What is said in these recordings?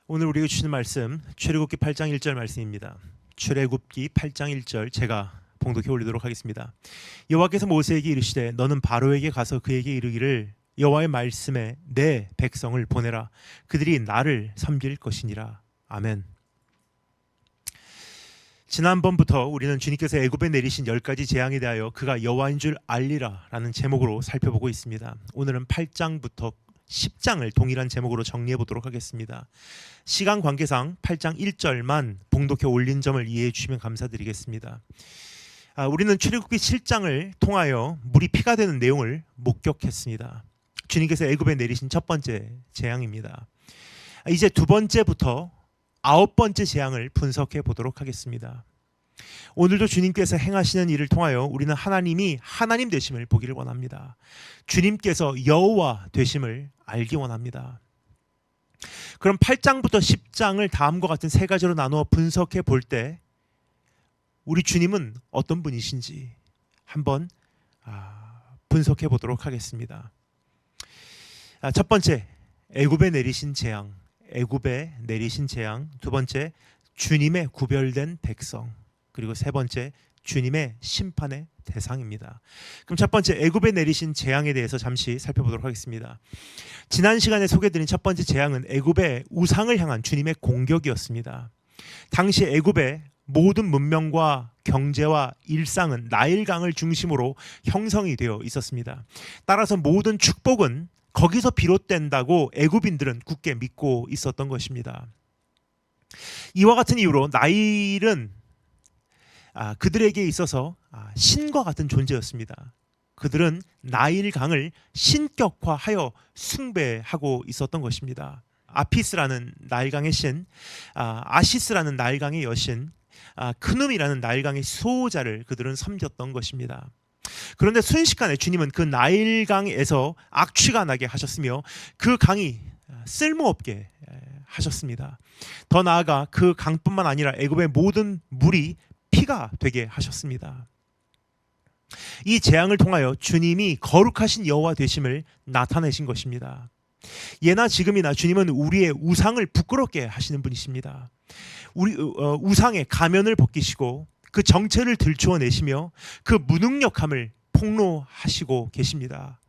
오늘 우리에게 주시는 말씀 출애굽기 8장 1절 말씀입니다. 출애굽기 8장 1절 제가 봉독해 올리도록 하겠습니다. 여호와께서 모세에게 이르시되 너는 바로에게 가서 그에게 이르기를 여호와의 말씀에 내 백성을 보내라. 그들이 나를 섬길 것이니라. 아멘. 지난번부터 우리는 주님께서 애굽에 내리신 10가지 재앙에 대하여 그가 여호와인 줄 알리라 라는 제목으로 살펴보고 있습니다. 오늘은 8장부터 10장을 동일한 제목으로 정리해 보도록 하겠습니다. 시간 관계상 8장 1절만 봉독해 올린 점을 이해해 주시면 감사드리겠습니다. 우리는 출애굽기 7장을 통하여 물이 피가 되는 내용을 목격했습니다. 주님께서 애굽에 내리신 첫 번째 재앙입니다. 이제 두 번째부터 9번째 재앙을 분석해 보도록 하겠습니다. 오늘도 주님께서 행하시는 일을 통하여 우리는 하나님이 하나님 되심을 보기를 원합니다. 주님께서 여호와 되심을 알기 원합니다. 그럼 8장부터 10장을 다음과 같은 세 가지로 나누어 분석해 볼 때 우리 주님은 어떤 분이신지 한번 분석해 보도록 하겠습니다. 첫 번째, 애굽에 내리신 재앙. 애굽에 내리신 재앙. 두 번째, 주님의 구별된 백성. 그리고 세 번째, 주님의 심판의 대상입니다. 그럼 첫 번째, 애굽에 내리신 재앙에 대해서 잠시 살펴보도록 하겠습니다. 지난 시간에 소개드린 첫 번째 재앙은 애굽의 우상을 향한 주님의 공격이었습니다. 당시 애굽의 모든 문명과 경제와 일상은 나일강을 중심으로 형성이 되어 있었습니다. 따라서 모든 축복은 거기서 비롯된다고 애굽인들은 굳게 믿고 있었던 것입니다. 이와 같은 이유로 나일은 그들에게 있어서 신과 같은 존재였습니다. 그들은 나일강을 신격화하여 숭배하고 있었던 것입니다. 아피스라는 나일강의 신, 아시스라는 나일강의 여신, 크눔이라는 나일강의 수호자를 그들은 섬겼던 것입니다. 그런데 순식간에 주님은 그 나일강에서 악취가 나게 하셨으며 그 강이 쓸모없게 하셨습니다. 더 나아가 그 강뿐만 아니라 애굽의 모든 물이 피가 되게 하셨습니다. 이 재앙을 통하여 주님이 거룩하신 여호와 되심을 나타내신 것입니다. 예나 지금이나 주님은 우리의 우상을 부끄럽게 하시는 분이십니다. 우리 우상의 가면을 벗기시고 그 정체를 들추어내시며 그 무능력함을 폭로하시고 계십니다.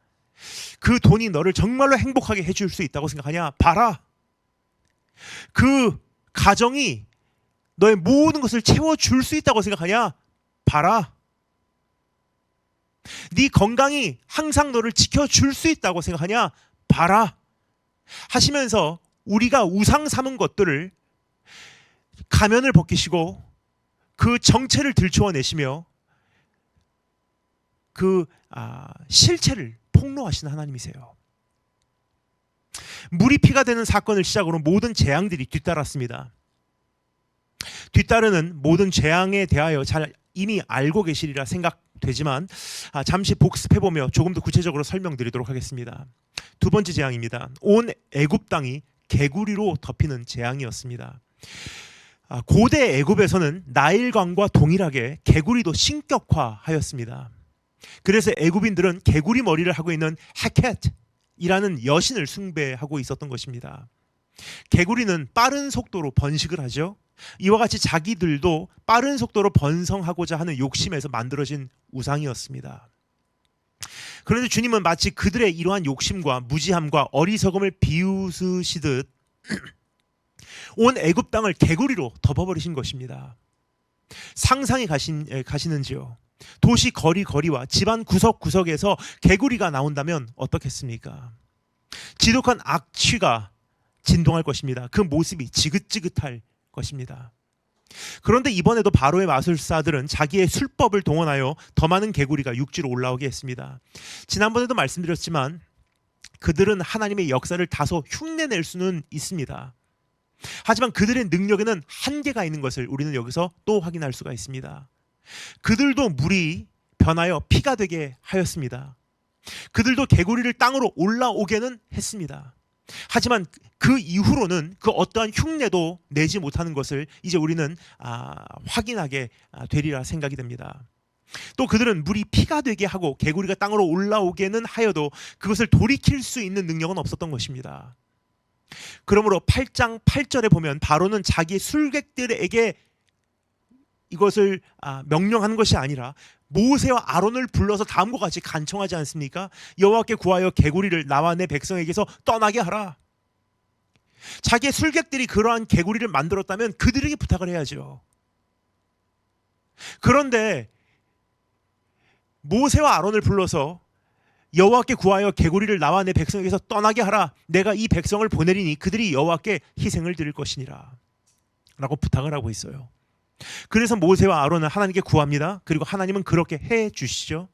그 돈이 너를 정말로 행복하게 해줄 수 있다고 생각하냐? 봐라. 그 가정이 너의 모든 것을 채워줄 수 있다고 생각하냐? 봐라. 네 건강이 항상 너를 지켜줄 수 있다고 생각하냐? 봐라. 하시면서 우리가 우상 삼은 것들을 가면을 벗기시고 그 정체를 들추어내시며 그 실체를 폭로하시는 하나님이세요. 물이 피가 되는 사건을 시작으로 모든 재앙들이 뒤따랐습니다. 뒤따르는 모든 재앙에 대하여 잘 이미 알고 계시리라 생각되지만 잠시 복습해보며 조금 더 구체적으로 설명드리도록 하겠습니다. 두 번째 재앙입니다. 온 애굽 땅이 개구리로 덮이는 재앙이었습니다. 고대 애굽에서는 나일강과 동일하게 개구리도 신격화하였습니다. 그래서 애굽인들은 개구리 머리를 하고 있는 헤켓이라는 여신을 숭배하고 있었던 것입니다. 개구리는 빠른 속도로 번식을 하죠. 이와 같이 자기들도 빠른 속도로 번성하고자 하는 욕심에서 만들어진 우상이었습니다. 그런데 주님은 마치 그들의 이러한 욕심과 무지함과 어리석음을 비웃으시듯 온 애굽 땅을 개구리로 덮어버리신 것입니다. 상상이 가시는지요? 도시 거리와 집안 구석구석에서 개구리가 나온다면 어떻겠습니까? 지독한 악취가 진동할 것입니다. 그 모습이 지긋지긋할 것입니다. 그런데 이번에도 바로의 마술사들은 자기의 술법을 동원하여 더 많은 개구리가 육지로 올라오게 했습니다. 지난번에도 말씀드렸지만 그들은 하나님의 역사를 다소 흉내낼 수는 있습니다. 하지만 그들의 능력에는 한계가 있는 것을 우리는 여기서 또 확인할 수가 있습니다. 그들도 물이 변하여 피가 되게 하였습니다. 그들도 개구리를 땅으로 올라오게는 했습니다. 하지만 그 이후로는 그 어떠한 흉내도 내지 못하는 것을 이제 우리는 확인하게 되리라 생각이 됩니다. 또 그들은 물이 피가 되게 하고 개구리가 땅으로 올라오게는 하여도 그것을 돌이킬 수 있는 능력은 없었던 것입니다. 그러므로 8장 8절에 보면 바로는 자기 술객들에게 이것을 명령하는 것이 아니라 모세와 아론을 불러서 다음과 같이 간청하지 않습니까? 여호와께 구하여 개구리를 나와 내 백성에게서 떠나게 하라. 자기의 술객들이 그러한 개구리를 만들었다면 그들에게 부탁을 해야죠. 그런데 모세와 아론을 불러서 여호와께 구하여 개구리를 나와 내 백성에게서 떠나게 하라. 내가 이 백성을 보내리니 그들이 여호와께 희생을 드릴 것이니라 라고 부탁을 하고 있어요. 그래서 모세와 아론은 하나님께 구합니다. 그리고 하나님은 그렇게 해 주시죠.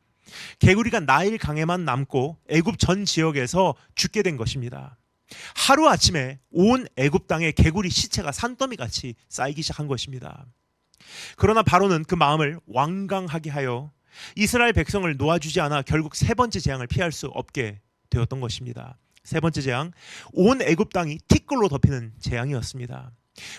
개구리가 나일 강에만 남고 애굽 전 지역에서 죽게 된 것입니다. 하루아침에 온 애굽 땅에 개구리 시체가 산더미같이 쌓이기 시작한 것입니다. 그러나 바로는 그 마음을 완강하게 하여 이스라엘 백성을 놓아주지 않아 결국 세 번째 재앙을 피할 수 없게 되었던 것입니다. 세 번째 재앙, 온 애굽 땅이 티끌로 덮이는 재앙이었습니다.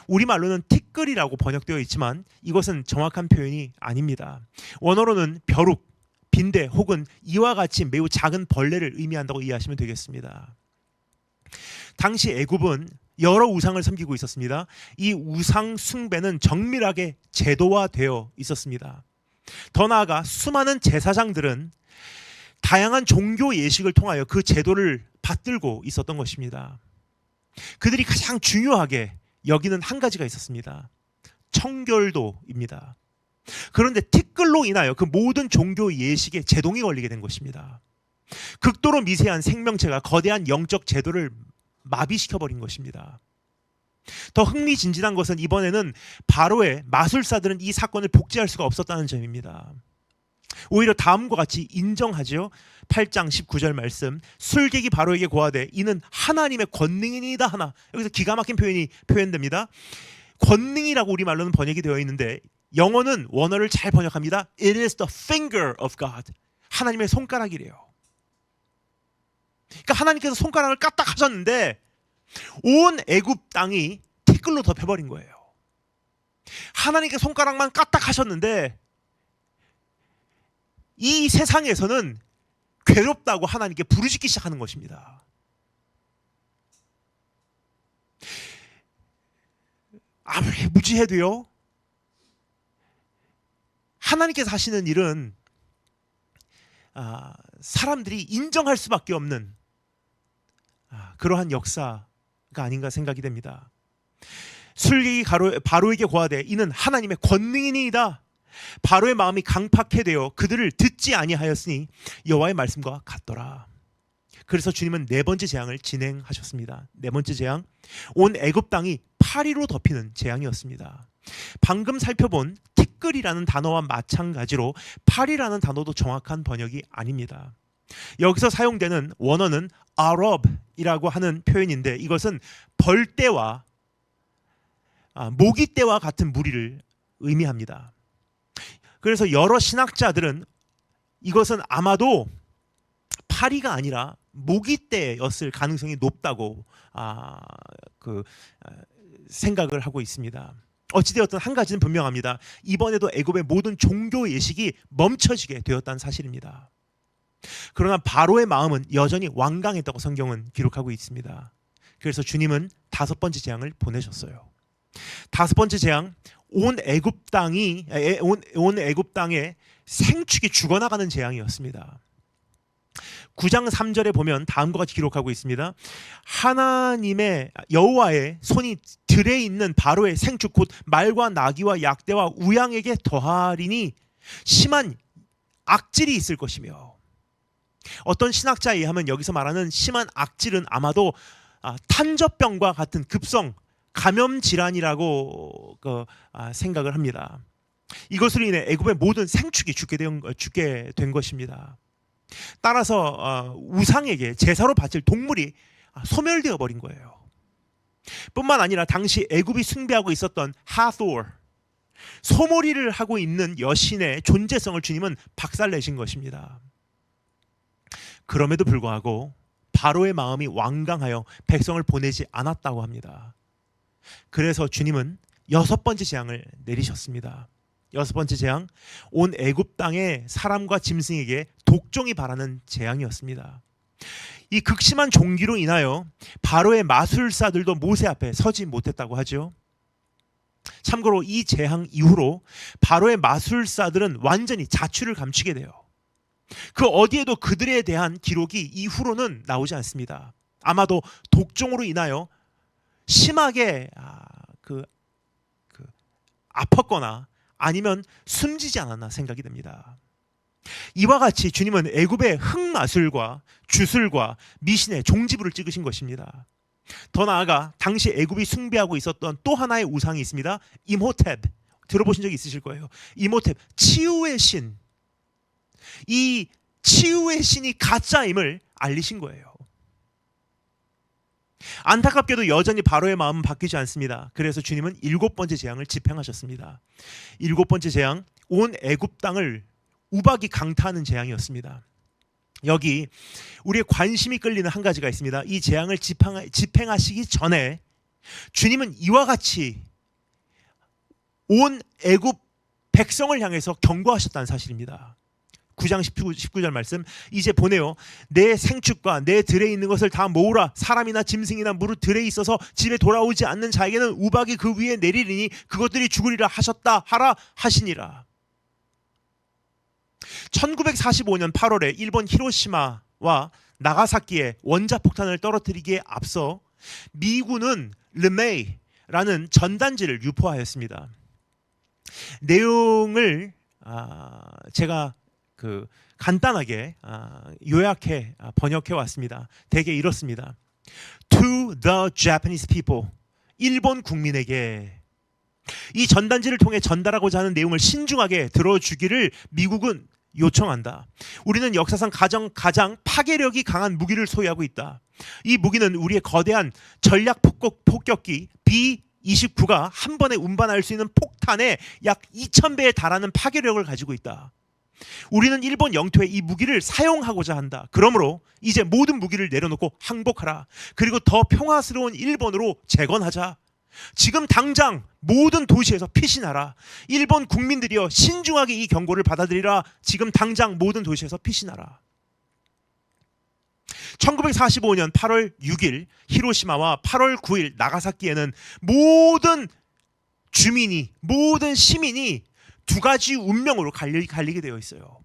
우리말로는 티끌이라고 번역되어 있지만 이것은 정확한 표현이 아닙니다. 원어로는 벼룩, 빈대 혹은 이와 같이 매우 작은 벌레를 의미한다고 이해하시면 되겠습니다. 당시 애굽은 여러 우상을 섬기고 있었습니다. 이 우상 숭배는 정밀하게 제도화되어 있었습니다. 더 나아가 수많은 제사장들은 다양한 종교 예식을 통하여 그 제도를 받들고 있었던 것입니다. 그들이 가장 중요하게 여기는 한 가지가 있었습니다. 청결도입니다. 그런데 티끌로 인하여 그 모든 종교 예식에 제동이 걸리게 된 것입니다. 극도로 미세한 생명체가 거대한 영적 제도를 마비시켜버린 것입니다. 더 흥미진진한 것은 이번에는 바로의 마술사들은 이 사건을 복제할 수가 없었다는 점입니다. 오히려 다음과 같이 인정하죠. 8장 19절 말씀, 술객이 바로에게 고하되 이는 하나님의 권능이니이다 하나. 여기서 기가 막힌 표현이 표현됩니다. 권능이라고 우리말로는 번역이 되어 있는데 영어는 원어를 잘 번역합니다. It is the finger of God. 하나님의 손가락이래요. 그러니까 하나님께서 손가락을 까딱 하셨는데 온 애굽 땅이 티끌로 덮여버린 거예요. 하나님께 손가락만 까딱 하셨는데 이 세상에서는 괴롭다고 하나님께 부르짖기 시작하는 것입니다. 아무리 무지해도요, 하나님께서 하시는 일은 사람들이 인정할 수밖에 없는 그러한 역사가 아닌가 생각이 됩니다. 술객이 바로에게 고하되 이는 하나님의 권능이니이다. 바로의 마음이 강팍해 되어 그들을 듣지 아니하였으니 여호와의 말씀과 같더라. 그래서 주님은 네 번째 재앙을 진행하셨습니다. 네 번째 재앙, 온 애굽 땅이 파리로 덮이는 재앙이었습니다. 방금 살펴본 티끌이라는 단어와 마찬가지로 파리라는 단어도 정확한 번역이 아닙니다. 여기서 사용되는 원어는 아럽이라고 하는 표현인데 이것은 벌떼와 모기떼와 같은 무리를 의미합니다. 그래서 여러 신학자들은 이것은 아마도 파리가 아니라 모기떼였을 가능성이 높다고 생각을 하고 있습니다. 어찌되었든 한 가지는 분명합니다. 이번에도 애굽의 모든 종교 예식이 멈춰지게 되었다는 사실입니다. 그러나 바로의 마음은 여전히 완강했다고 성경은 기록하고 있습니다. 그래서 주님은 다섯 번째 재앙을 보내셨어요. 다섯 번째 재앙, 온 애굽 땅에 생축이 죽어나가는 재앙이었습니다. 9장 3절에 보면 다음과 같이 기록하고 있습니다. 하나님의 여호와의 손이 들에 있는 바로의 생축 곧 말과 나귀와 약대와 우양에게 더하리니 심한 악질이 있을 것이며, 어떤 신학자에 의하면 여기서 말하는 심한 악질은 아마도 탄저병과 같은 급성 감염 질환이라고 생각을 합니다. 이것으로 인해 애굽의 모든 생축이 죽게 된 것입니다. 따라서 우상에게 제사로 바칠 동물이 소멸되어 버린 거예요. 뿐만 아니라 당시 애굽이 숭배하고 있었던 하토르, 소몰이를 하고 있는 여신의 존재성을 주님은 박살내신 것입니다. 그럼에도 불구하고 바로의 마음이 완강하여 백성을 보내지 않았다고 합니다. 그래서 주님은 여섯 번째 재앙을 내리셨습니다. 여섯 번째 재앙, 온 애굽 땅의 사람과 짐승에게 독종이 발하는 재앙이었습니다. 이 극심한 종기로 인하여 바로의 마술사들도 모세 앞에 서지 못했다고 하죠. 참고로 이 재앙 이후로 바로의 마술사들은 완전히 자취를 감추게 돼요. 그 어디에도 그들에 대한 기록이 이후로는 나오지 않습니다. 아마도 독종으로 인하여 심하게 아팠거나 아니면 숨지지 않았나 생각이 됩니다. 이와 같이 주님은 애굽의 흑마술과 주술과 미신의 종지부를 찍으신 것입니다. 더 나아가 당시 애굽이 숭배하고 있었던 또 하나의 우상이 있습니다. 임호텝. 들어보신 적이 있으실 거예요. 임호텝, 치유의 신. 이 치유의 신이 가짜임을 알리신 거예요. 안타깝게도 여전히 바로의 마음은 바뀌지 않습니다. 그래서 주님은 7번째 재앙을 집행하셨습니다. 7번째 재앙, 온 애굽 땅을 우박이 강타하는 재앙이었습니다. 여기 우리의 관심이 끌리는 한 가지가 있습니다. 이 재앙을 집행하시기 전에 주님은 이와 같이 온 애굽 백성을 향해서 경고하셨다는 사실입니다. 9장 19절 말씀, 이제 보내요. 내 생축과 내 들에 있는 것을 다 모으라. 사람이나 짐승이나 무릇 들에 있어서 집에 돌아오지 않는 자에게는 우박이 그 위에 내리리니 그것들이 죽으리라 하셨다 하라 하시니라. 1945년 8월에 일본 히로시마와 나가사키에 원자폭탄을 떨어뜨리기에 앞서 미군은 르메이라는 전단지를 유포하였습니다. 내용을 제가 간단하게 요약해 번역해 왔습니다. 대개 이렇습니다. To the Japanese people, 일본 국민에게 이 전단지를 통해 전달하고자 하는 내용을 신중하게 들어주기를 미국은 요청한다. 우리는 역사상 가장 파괴력이 강한 무기를 소유하고 있다. 이 무기는 우리의 거대한 전략 폭격기 B-29가 한 번에 운반할 수 있는 폭탄의 약 2000배에 달하는 파괴력을 가지고 있다. 우리는 일본 영토에 이 무기를 사용하고자 한다. 그러므로 이제 모든 무기를 내려놓고 항복하라. 그리고 더 평화스러운 일본으로 재건하자. 지금 당장 모든 도시에서 피신하라. 일본 국민들이여 신중하게 이 경고를 받아들이라. 지금 당장 모든 도시에서 피신하라. 1945년 8월 6일 히로시마와 8월 9일 나가사키에는 모든 주민이, 모든 시민이 두 가지 운명으로 갈리게 되어 있어요.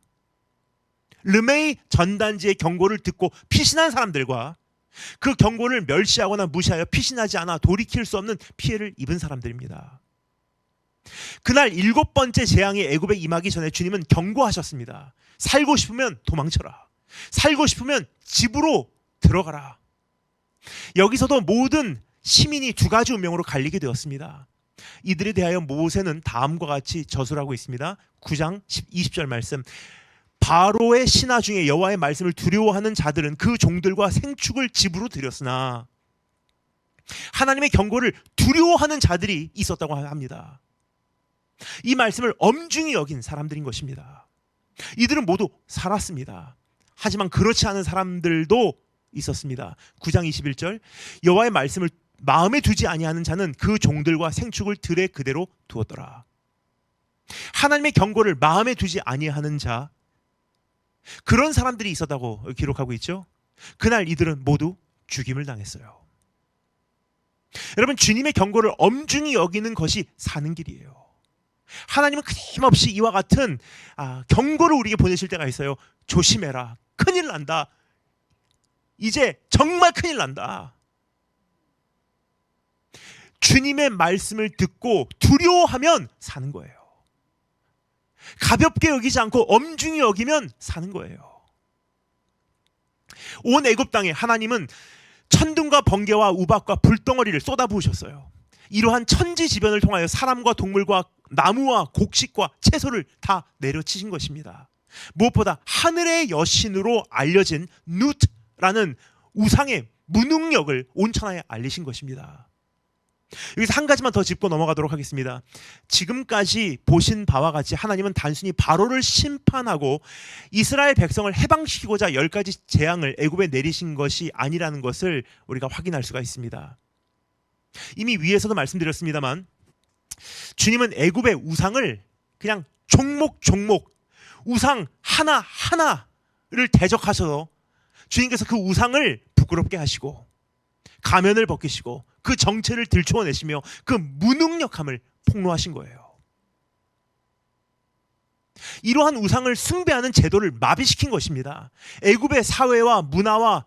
르메이 전단지의 경고를 듣고 피신한 사람들과 그 경고를 멸시하거나 무시하여 피신하지 않아 돌이킬 수 없는 피해를 입은 사람들입니다. 그날 7번째 재앙이 애굽에 임하기 전에 주님은 경고하셨습니다. 살고 싶으면 도망쳐라. 살고 싶으면 집으로 들어가라. 여기서도 모든 시민이 두 가지 운명으로 갈리게 되었습니다. 이들에 대하여 모세는 다음과 같이 저술을 하고 있습니다. 9장 20절 말씀. 바로의 신하 중에 여호와의 말씀을 두려워하는 자들은 그 종들과 생축을 집으로 들였으나 하나님의 경고를 두려워하는 자들이 있었다고 합니다. 이 말씀을 엄중히 여긴 사람들인 것입니다. 이들은 모두 살았습니다. 하지만 그렇지 않은 사람들도 있었습니다. 9장 21절. 여호와의 말씀을 마음에 두지 아니하는 자는 그 종들과 생축을 들에 그대로 두었더라. 하나님의 경고를 마음에 두지 아니하는 자, 그런 사람들이 있었다고 기록하고 있죠. 그날 이들은 모두 죽임을 당했어요. 여러분, 주님의 경고를 엄중히 여기는 것이 사는 길이에요. 하나님은 끊임없이 이와 같은 경고를 우리에게 보내실 때가 있어요. 조심해라. 큰일 난다. 이제 정말 큰일 난다. 주님의 말씀을 듣고 두려워하면 사는 거예요. 가볍게 여기지 않고 엄중히 여기면 사는 거예요. 온 애굽 땅에 하나님은 천둥과 번개와 우박과 불덩어리를 쏟아부으셨어요. 이러한 천지지변을 통하여 사람과 동물과 나무와 곡식과 채소를 다 내려치신 것입니다. 무엇보다 하늘의 여신으로 알려진 누트라는 우상의 무능력을 온 천하에 알리신 것입니다. 여기서 한 가지만 더 짚고 넘어가도록 하겠습니다. 지금까지 보신 바와 같이 하나님은 단순히 바로를 심판하고 이스라엘 백성을 해방시키고자 10가지 재앙을 애굽에 내리신 것이 아니라는 것을 우리가 확인할 수가 있습니다. 이미 위에서도 말씀드렸습니다만 주님은 애굽의 우상을 그냥 종목 우상 하나하나를 대적하셔서 주님께서 그 우상을 부끄럽게 하시고 가면을 벗기시고 그 정체를 들춰내시며 그 무능력함을 폭로하신 거예요. 이러한 우상을 숭배하는 제도를 마비시킨 것입니다. 애굽의 사회와 문화와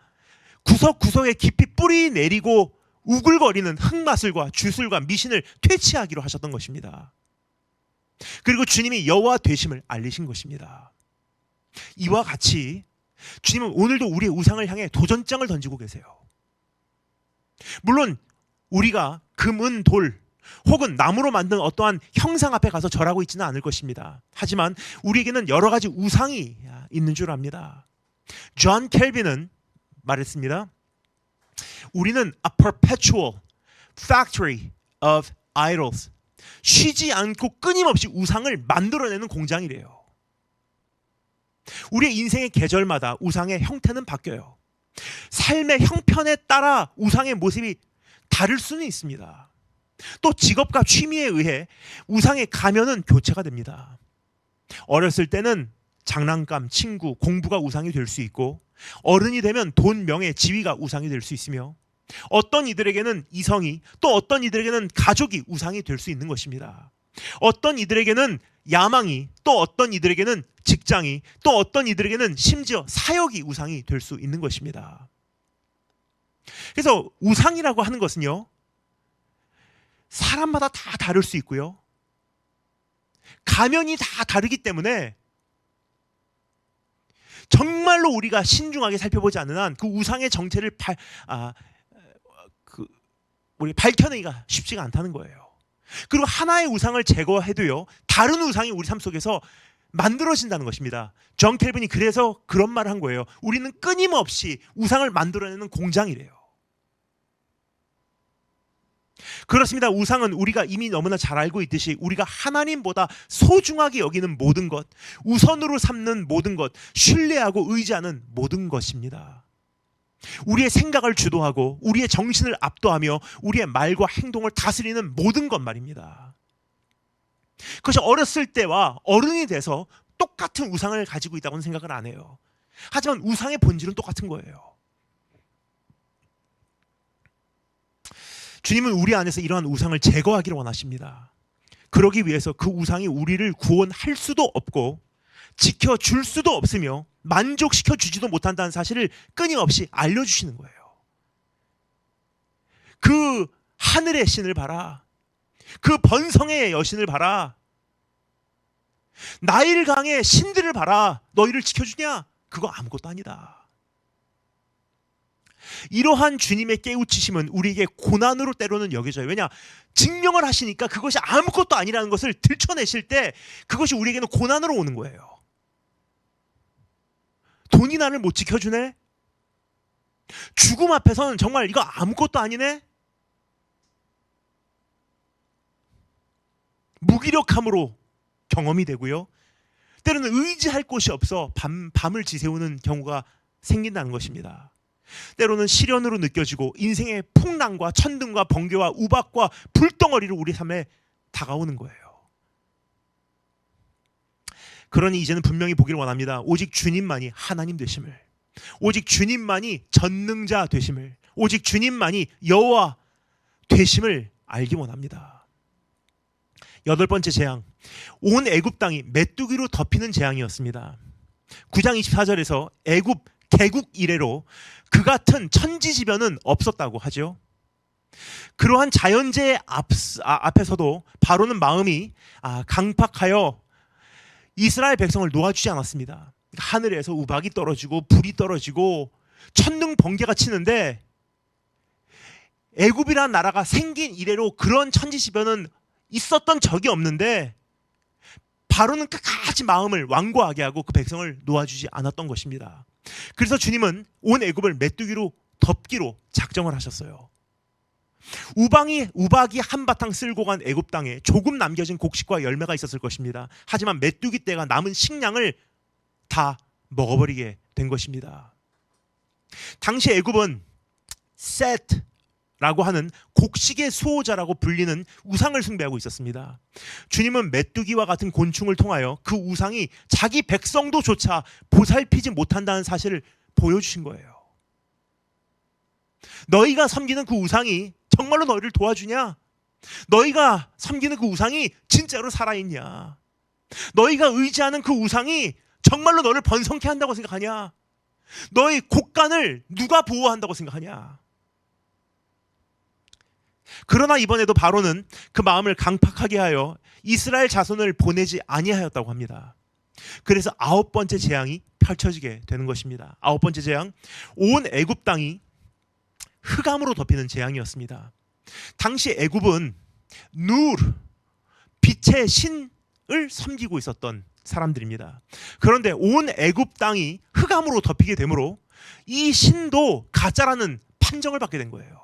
구석구석에 깊이 뿌리 내리고 우글거리는 흙마술과 주술과 미신을 퇴치하기로 하셨던 것입니다. 그리고 주님이 여호와 되심을 알리신 것입니다. 이와 같이 주님은 오늘도 우리의 우상을 향해 도전장을 던지고 계세요. 물론 우리가 금, 돌 혹은 나무로 만든 어떠한 형상 앞에 가서 절하고 있지는 않을 것입니다. 하지만 우리에게는 여러 가지 우상이 있는 줄 압니다. 존 켈빈은 말했습니다. 우리는 a perpetual factory of idols. 쉬지 않고 끊임없이 우상을 만들어내는 공장이래요. 우리의 인생의 계절마다 우상의 형태는 바뀌어요. 삶의 형편에 따라 우상의 모습이 다를 수는 있습니다. 또 직업과 취미에 의해 우상의 가면은 교체가 됩니다. 어렸을 때는 장난감, 친구, 공부가 우상이 될 수 있고 어른이 되면 돈, 명예, 지위가 우상이 될 수 있으며 어떤 이들에게는 이성이 또 어떤 이들에게는 가족이 우상이 될 수 있는 것입니다. 어떤 이들에게는 야망이 또 어떤 이들에게는 직장이 또 어떤 이들에게는 심지어 사역이 우상이 될 수 있는 것입니다. 그래서 우상이라고 하는 것은요, 사람마다 다 다를 수 있고요, 가면이 다 다르기 때문에 정말로 우리가 신중하게 살펴보지 않는 한 그 우상의 정체를 우리 밝혀내기가 쉽지가 않다는 거예요. 그리고 하나의 우상을 제거해도요, 다른 우상이 우리 삶 속에서 만들어진다는 것입니다. 존 켈빈이 그래서 그런 말을 한 거예요. 우리는 끊임없이 우상을 만들어내는 공장이래요. 그렇습니다. 우상은 우리가 이미 너무나 잘 알고 있듯이 우리가 하나님보다 소중하게 여기는 모든 것, 우선으로 삼는 모든 것, 신뢰하고 의지하는 모든 것입니다. 우리의 생각을 주도하고 우리의 정신을 압도하며 우리의 말과 행동을 다스리는 모든 것 말입니다. 그것이 어렸을 때와 어른이 돼서 똑같은 우상을 가지고 있다고는 생각을 안 해요. 하지만 우상의 본질은 똑같은 거예요. 주님은 우리 안에서 이러한 우상을 제거하기를 원하십니다. 그러기 위해서 그 우상이 우리를 구원할 수도 없고 지켜줄 수도 없으며 만족시켜 주지도 못한다는 사실을 끊임없이 알려주시는 거예요. 그 하늘의 신을 봐라. 그 번성의 여신을 봐라. 나일강의 신들을 봐라. 너희를 지켜주냐? 그거 아무것도 아니다. 이러한 주님의 깨우치심은 우리에게 고난으로 때로는 여겨져요. 왜냐? 증명을 하시니까 그것이 아무것도 아니라는 것을 들춰내실 때 그것이 우리에게는 고난으로 오는 거예요. 돈이 나를 못 지켜주네? 죽음 앞에서는 정말 이거 아무것도 아니네? 무기력함으로 경험이 되고요. 때로는 의지할 곳이 없어 밤을 지새우는 경우가 생긴다는 것입니다. 때로는 시련으로 느껴지고 인생의 풍랑과 천둥과 번개와 우박과 불덩어리로 우리 삶에 다가오는 거예요. 그러니 이제는 분명히 보기를 원합니다. 오직 주님만이 하나님 되심을, 오직 주님만이 전능자 되심을, 오직 주님만이 여호와 되심을 알기 원합니다. 8번째 재앙, 온 애굽 땅이 메뚜기로 덮이는 재앙이었습니다. 9장 24절에서 애굽 개국 이래로 그 같은 천지지변은 없었다고 하죠. 그러한 자연재해 앞에서도 바로는 마음이 강팍하여 이스라엘 백성을 놓아주지 않았습니다. 하늘에서 우박이 떨어지고 불이 떨어지고 천둥 번개가 치는데 애굽이라는 나라가 생긴 이래로 그런 천지지변은 있었던 적이 없는데 바로는 끝까지 마음을 완고하게 하고 그 백성을 놓아주지 않았던 것입니다. 그래서 주님은 온 애굽을 메뚜기로 덮기로 작정을 하셨어요. 우박이 한바탕 쓸고 간 애굽 땅에 조금 남겨진 곡식과 열매가 있었을 것입니다. 하지만 메뚜기 떼가 남은 식량을 다 먹어버리게 된 것입니다. 당시 애굽은 셋라고 하는 곡식의 수호자라고 불리는 우상을 숭배하고 있었습니다. 주님은 메뚜기와 같은 곤충을 통하여 그 우상이 자기 백성도조차 보살피지 못한다는 사실을 보여주신 거예요. 너희가 섬기는 그 우상이 정말로 너희를 도와주냐? 너희가 섬기는 그 우상이 진짜로 살아있냐? 너희가 의지하는 그 우상이 정말로 너를 번성케 한다고 생각하냐? 너희 곳간을 누가 보호한다고 생각하냐? 그러나 이번에도 바로는 그 마음을 강팍하게 하여 이스라엘 자손을 보내지 아니하였다고 합니다. 그래서 9번째 재앙이 펼쳐지게 되는 것입니다. 9번째 재앙, 온 애굽 땅이 흑암으로 덮이는 재앙이었습니다. 당시 애굽은 누르, 빛의 신을 섬기고 있었던 사람들입니다. 그런데 온 애굽 땅이 흑암으로 덮이게 되므로 이 신도 가짜라는 판정을 받게 된 거예요.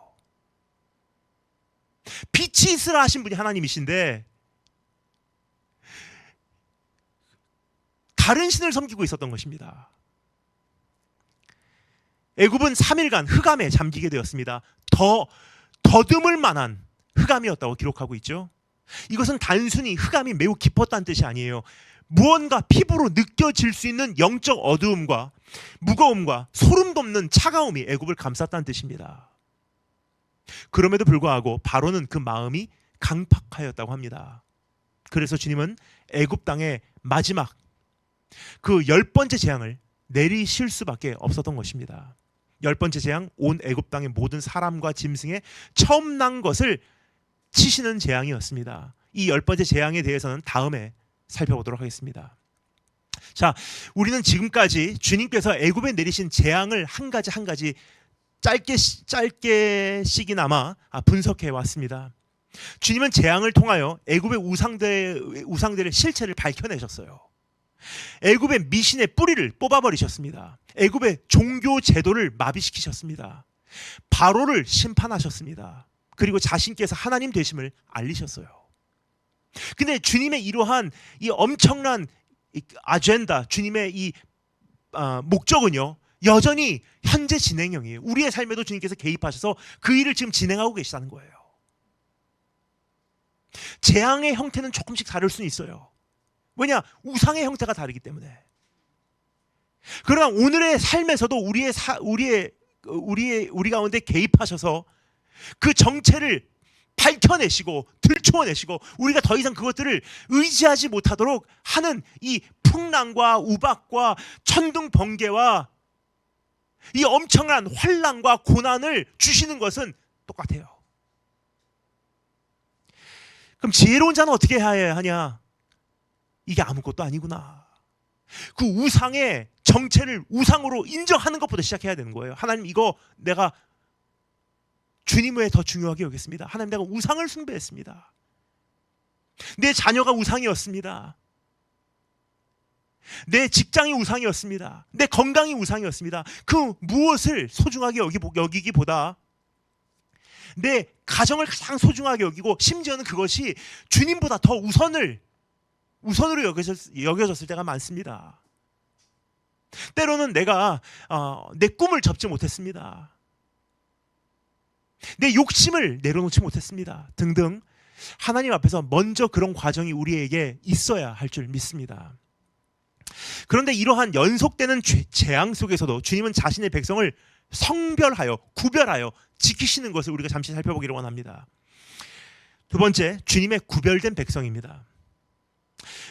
빛이 있으라 하신 분이 하나님이신데 다른 신을 섬기고 있었던 것입니다. 애굽은 3일간 흑암에 잠기게 되었습니다. 더듬을 만한 흑암이었다고 기록하고 있죠. 이것은 단순히 흑암이 매우 깊었다는 뜻이 아니에요. 무언가 피부로 느껴질 수 있는 영적 어두움과 무거움과 소름 돋는 차가움이 애굽을 감쌌다는 뜻입니다. 그럼에도 불구하고 바로는 그 마음이 강팍하였다고 합니다. 그래서 주님은 애굽 땅의 마지막 그 10번째 재앙을 내리실 수밖에 없었던 것입니다. 10번째 재앙, 온 애굽 땅의 모든 사람과 짐승에 처음 난 것을 치시는 재앙이었습니다. 이 10번째 재앙에 대해서는 다음에 살펴보도록 하겠습니다. 자, 우리는 지금까지 주님께서 애굽에 내리신 재앙을 한 가지 짧게씩이나마 분석해 왔습니다. 주님은 재앙을 통하여 애굽의 우상들의 실체를 밝혀내셨어요. 애굽의 미신의 뿌리를 뽑아버리셨습니다. 애굽의 종교 제도를 마비시키셨습니다. 바로를 심판하셨습니다. 그리고 자신께서 하나님 되심을 알리셨어요. 근데 주님의 이러한 이 엄청난 아젠다, 주님의 이 목적은요, 여전히 현재 진행형이에요. 우리의 삶에도 주님께서 개입하셔서 그 일을 지금 진행하고 계시다는 거예요. 재앙의 형태는 조금씩 다를 수는 있어요. 왜냐? 우상의 형태가 다르기 때문에. 그러나 오늘의 삶에서도 우리 가운데 개입하셔서 그 정체를 밝혀내시고 들추어내시고 우리가 더 이상 그것들을 의지하지 못하도록 하는 이 풍랑과 우박과 천둥 번개와 이 엄청난 환난과 고난을 주시는 것은 똑같아요. 그럼 지혜로운 자는 어떻게 해야 하냐? 이게 아무것도 아니구나. 그 우상의 정체를 우상으로 인정하는 것부터 시작해야 되는 거예요. 하나님, 이거 내가 주님 외에 더 중요하게 여겼습니다. 하나님, 내가 우상을 숭배했습니다. 내 자녀가 우상이었습니다. 내 직장이 우상이었습니다. 내 건강이 우상이었습니다. 그 무엇을 소중하게 여기기보다 내 가정을 가장 소중하게 여기고 심지어는 그것이 주님보다 더 우선으로 여겨졌을 때가 많습니다. 때로는 내가 내 꿈을 접지 못했습니다. 내 욕심을 내려놓지 못했습니다. 등등 하나님 앞에서 먼저 그런 과정이 우리에게 있어야 할 줄 믿습니다. 그런데 이러한 연속되는 재앙 속에서도 주님은 자신의 백성을 성별하여 구별하여 지키시는 것을 우리가 잠시 살펴보기를 원합니다. 두 번째, 주님의 구별된 백성입니다.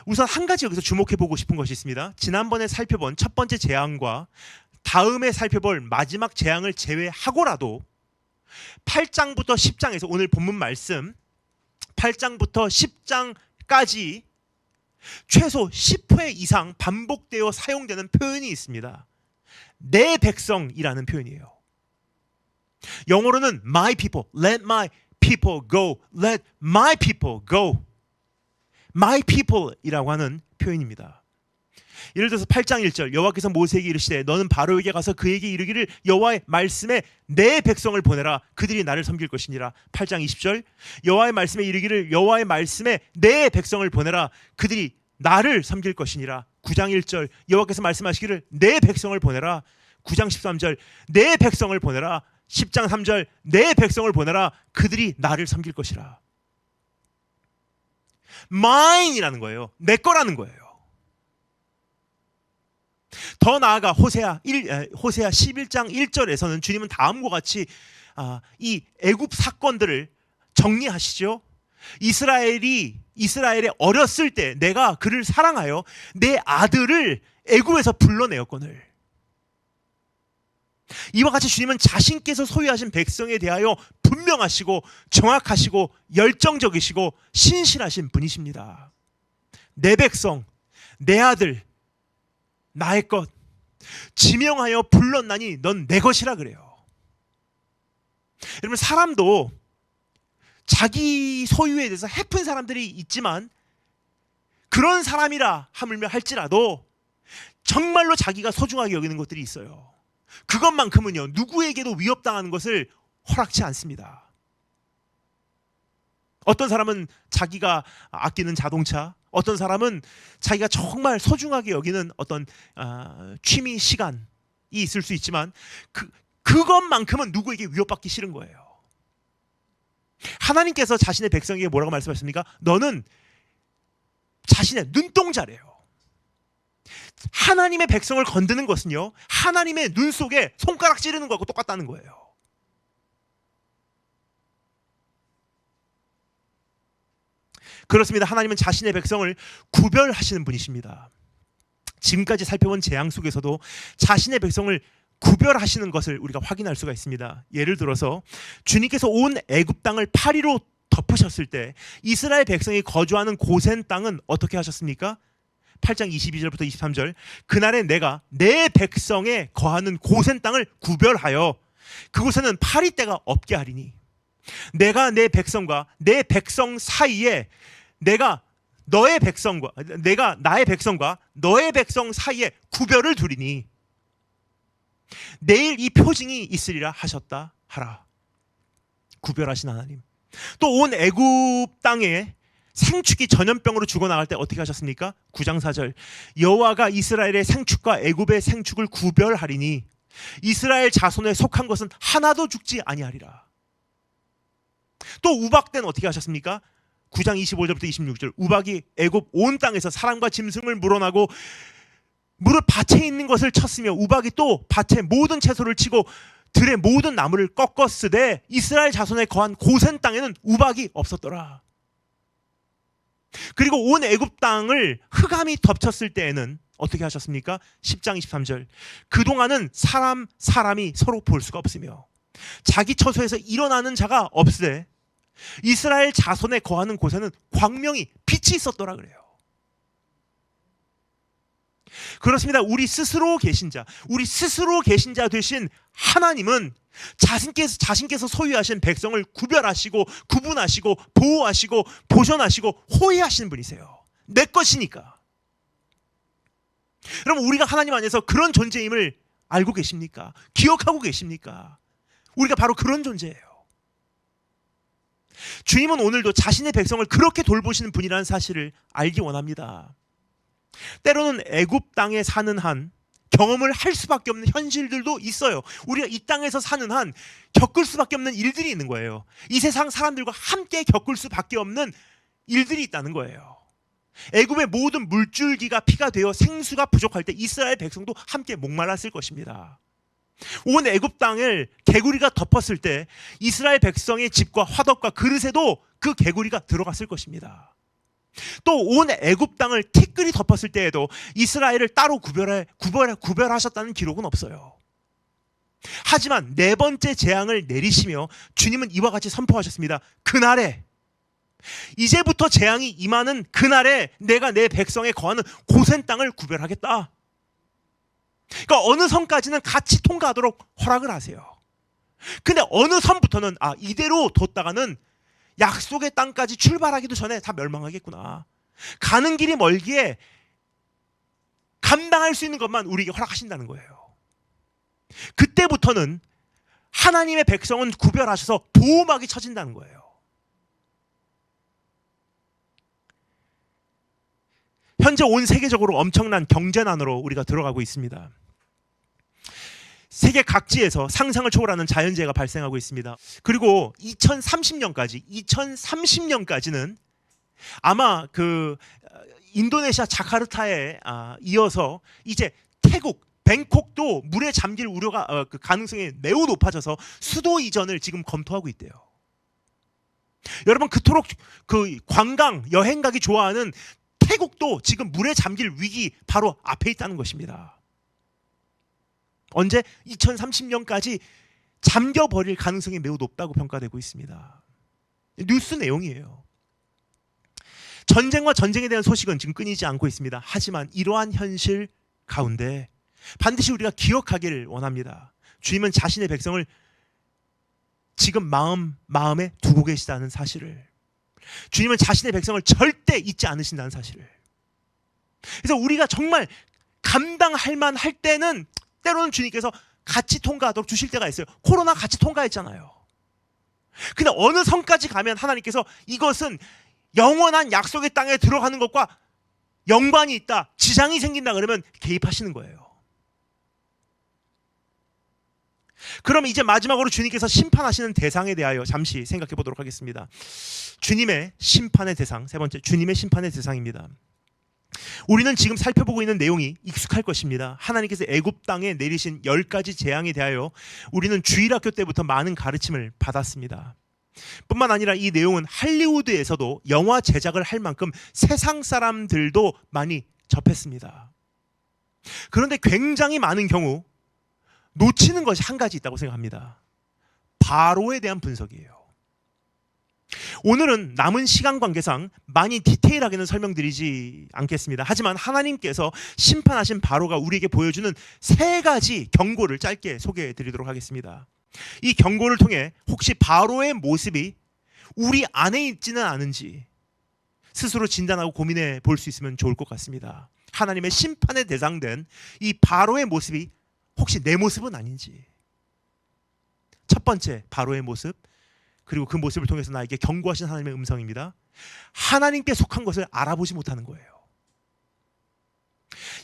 우선 한 가지 여기서 주목해보고 싶은 것이 있습니다. 지난번에 살펴본 첫 번째 재앙과 다음에 살펴볼 마지막 재앙을 제외하고라도 8장부터 10장에서 오늘 본문 말씀 8장부터 10장까지 최소 10회 이상 반복되어 사용되는 표현이 있습니다. 내 백성이라는 표현이에요. 영어로는 my people, let my people go, let my people go. my people이라고 하는 표현입니다. 예를 들어서 8장 1절 여호와께서 모세에게 이르시되 너는 바로에게 가서 그에게 이르기를 여호와의 말씀에 내 백성을 보내라 그들이 나를 섬길 것이니라. 8장 20절 여호와의 말씀에 이르기를 여호와의 말씀에 내 백성을 보내라 그들이 나를 섬길 것이니라. 9장 1절 여호와께서 말씀하시기를 내 백성을 보내라. 9장 13절 내 백성을 보내라. 10장 3절 내 백성을 보내라 그들이 나를 섬길 것이라. mine이라는 거예요. 내 거라는 거예요. 더 나아가 호세아 11장 1절에서는 주님은 다음과 같이 이 애굽 사건들을 정리하시죠. 이스라엘에 어렸을 때 내가 그를 사랑하여 내 아들을 애굽에서 불러내었거늘. 이와 같이 주님은 자신께서 소유하신 백성에 대하여 분명하시고 정확하시고 열정적이시고 신실하신 분이십니다. 내 백성, 내 아들, 나의 것 지명하여 불렀나니 넌 내 것이라 그래요. 여러분, 사람도 자기 소유에 대해서 해픈 사람들이 있지만 그런 사람이라 하물며 할지라도 정말로 자기가 소중하게 여기는 것들이 있어요. 그것만큼은요, 누구에게도 위협당하는 것을 허락치 않습니다. 어떤 사람은 자기가 아끼는 자동차, 어떤 사람은 자기가 정말 소중하게 여기는 어떤 취미 시간이 있을 수 있지만 그것만큼은 누구에게 위협받기 싫은 거예요. 하나님께서 자신의 백성에게 뭐라고 말씀하십니까? 너는 자신의 눈동자래요. 하나님의 백성을 건드는 것은요, 하나님의 눈 속에 손가락 찌르는 거하고 똑같다는 거예요. 그렇습니다. 하나님은 자신의 백성을 구별하시는 분이십니다. 지금까지 살펴본 재앙 속에서도 자신의 백성을 구별하시는 것을 우리가 확인할 수가 있습니다. 예를 들어서 주님께서 온 애굽 땅을 파리로 덮으셨을 때 이스라엘 백성이 거주하는 고센 땅은 어떻게 하셨습니까? 8장 22절부터 23절, 그날에 내가 내 백성에 거하는 고센 땅을 구별하여 그곳에는 파리떼가 없게 하리니 내가 내 백성과 내 백성 사이에 내가 나의 백성과 너의 백성 사이에 구별을 두리니 내일 이 표징이 있으리라 하셨다 하라. 구별하신 하나님. 또 온 애굽 땅에 생축이 전염병으로 죽어나갈 때 어떻게 하셨습니까? 9장 4절, 여호와가 이스라엘의 생축과 애굽의 생축을 구별하리니 이스라엘 자손에 속한 것은 하나도 죽지 아니하리라. 또 우박 때는 어떻게 하셨습니까? 9장 25절부터 26절, 우박이 애굽 온 땅에서 사람과 짐승을 물어나고 무릇 밭에 있는 것을 쳤으며 우박이 또 밭의 모든 채소를 치고 들의 모든 나무를 꺾었으되 이스라엘 자손에 거한 고센 땅에는 우박이 없었더라. 그리고 온 애굽 땅을 흑암이 덮쳤을 때에는 어떻게 하셨습니까? 10장 23절, 그동안은 사람이 서로 볼 수가 없으며 자기 처소에서 일어나는 자가 없으되 이스라엘 자손에 거하는 곳에는 광명이 빛이 있었더라 그래요. 그렇습니다. 우리 스스로 계신 자 되신 하나님은 자신께서 소유하신 백성을 구별하시고 구분하시고 보호하시고 보존하시고 호위하시는 분이세요. 내 것이니까. 여러분, 우리가 하나님 안에서 그런 존재임을 알고 계십니까? 기억하고 계십니까? 우리가 바로 그런 존재예요. 주님은 오늘도 자신의 백성을 그렇게 돌보시는 분이라는 사실을 알기 원합니다. 때로는 애굽 땅에 사는 한 경험을 할 수밖에 없는 현실들도 있어요. 우리가 이 땅에서 사는 한 겪을 수밖에 없는 일들이 있는 거예요. 이 세상 사람들과 함께 겪을 수밖에 없는 일들이 있다는 거예요. 애굽의 모든 물줄기가 피가 되어 생수가 부족할 때 이스라엘 백성도 함께 목말랐을 것입니다. 온 애굽 땅을 개구리가 덮었을 때 이스라엘 백성의 집과 화덕과 그릇에도 그 개구리가 들어갔을 것입니다. 또 온 애굽 땅을 티끌이 덮었을 때에도 이스라엘을 따로 구별하셨다는 기록은 없어요. 하지만 네 번째 재앙을 내리시며 주님은 이와 같이 선포하셨습니다. 그날에, 이제부터 재앙이 임하는 그날에 내가 내 백성에 거하는 고센 땅을 구별하겠다. 그러니까 어느 선까지는 같이 통과하도록 허락을 하세요. 근데 어느 선부터는 이대로 뒀다가는 약속의 땅까지 출발하기도 전에 다 멸망하겠구나. 가는 길이 멀기에 감당할 수 있는 것만 우리에게 허락하신다는 거예요. 그때부터는 하나님의 백성은 구별하셔서 보호막이 쳐진다는 거예요. 현재 온 세계적으로 엄청난 경제난으로 우리가 들어가고 있습니다. 세계 각지에서 상상을 초월하는 자연재해가 발생하고 있습니다. 그리고 2030년까지는 아마 그 인도네시아 자카르타에 이어서 이제 태국 뱅콕도 물에 잠길 우려가 그 가능성이 매우 높아져서 수도 이전을 지금 검토하고 있대요. 여러분, 그토록 그 관광 여행 가기 좋아하는 태국도 지금 물에 잠길 위기 바로 앞에 있다는 것입니다. 언제 2030년까지 잠겨버릴 가능성이 매우 높다고 평가되고 있습니다. 뉴스 내용이에요. 전쟁과 전쟁에 대한 소식은 지금 끊이지 않고 있습니다. 하지만 이러한 현실 가운데 반드시 우리가 기억하기를 원합니다. 주님은 자신의 백성을 지금 마음에 두고 계시다는 사실을, 주님은 자신의 백성을 절대 잊지 않으신다는 사실을. 그래서 우리가 정말 감당할 만할 때는 때로는 주님께서 같이 통과하도록 주실 때가 있어요. 코로나 같이 통과했잖아요. 근데 어느 선까지 가면 하나님께서 이것은 영원한 약속의 땅에 들어가는 것과 연관이 있다, 지장이 생긴다 그러면 개입하시는 거예요. 그럼 이제 마지막으로 주님께서 심판하시는 대상에 대하여 잠시 생각해 보도록 하겠습니다. 주님의 심판의 대상, 세 번째, 주님의 심판의 대상입니다. 우리는 지금 살펴보고 있는 내용이 익숙할 것입니다. 하나님께서 애굽 땅에 내리신 10가지 재앙에 대하여 우리는 주일학교 때부터 많은 가르침을 받았습니다. 뿐만 아니라 이 내용은 할리우드에서도 영화 제작을 할 만큼 세상 사람들도 많이 접했습니다. 그런데 굉장히 많은 경우 놓치는 것이 한 가지 있다고 생각합니다. 바로에 대한 분석이에요. 오늘은 남은 시간 관계상 많이 디테일하게는 설명드리지 않겠습니다. 하지만 하나님께서 심판하신 바로가 우리에게 보여주는 3가지 경고를 짧게 소개해 드리도록 하겠습니다. 이 경고를 통해 혹시 바로의 모습이 우리 안에 있지는 않은지 스스로 진단하고 고민해 볼 수 있으면 좋을 것 같습니다. 하나님의 심판에 대상된 이 바로의 모습이 혹시 내 모습은 아닌지. 첫 번째, 바로의 모습, 그리고 그 모습을 통해서 나에게 경고하신 하나님의 음성입니다. 하나님께 속한 것을 알아보지 못하는 거예요.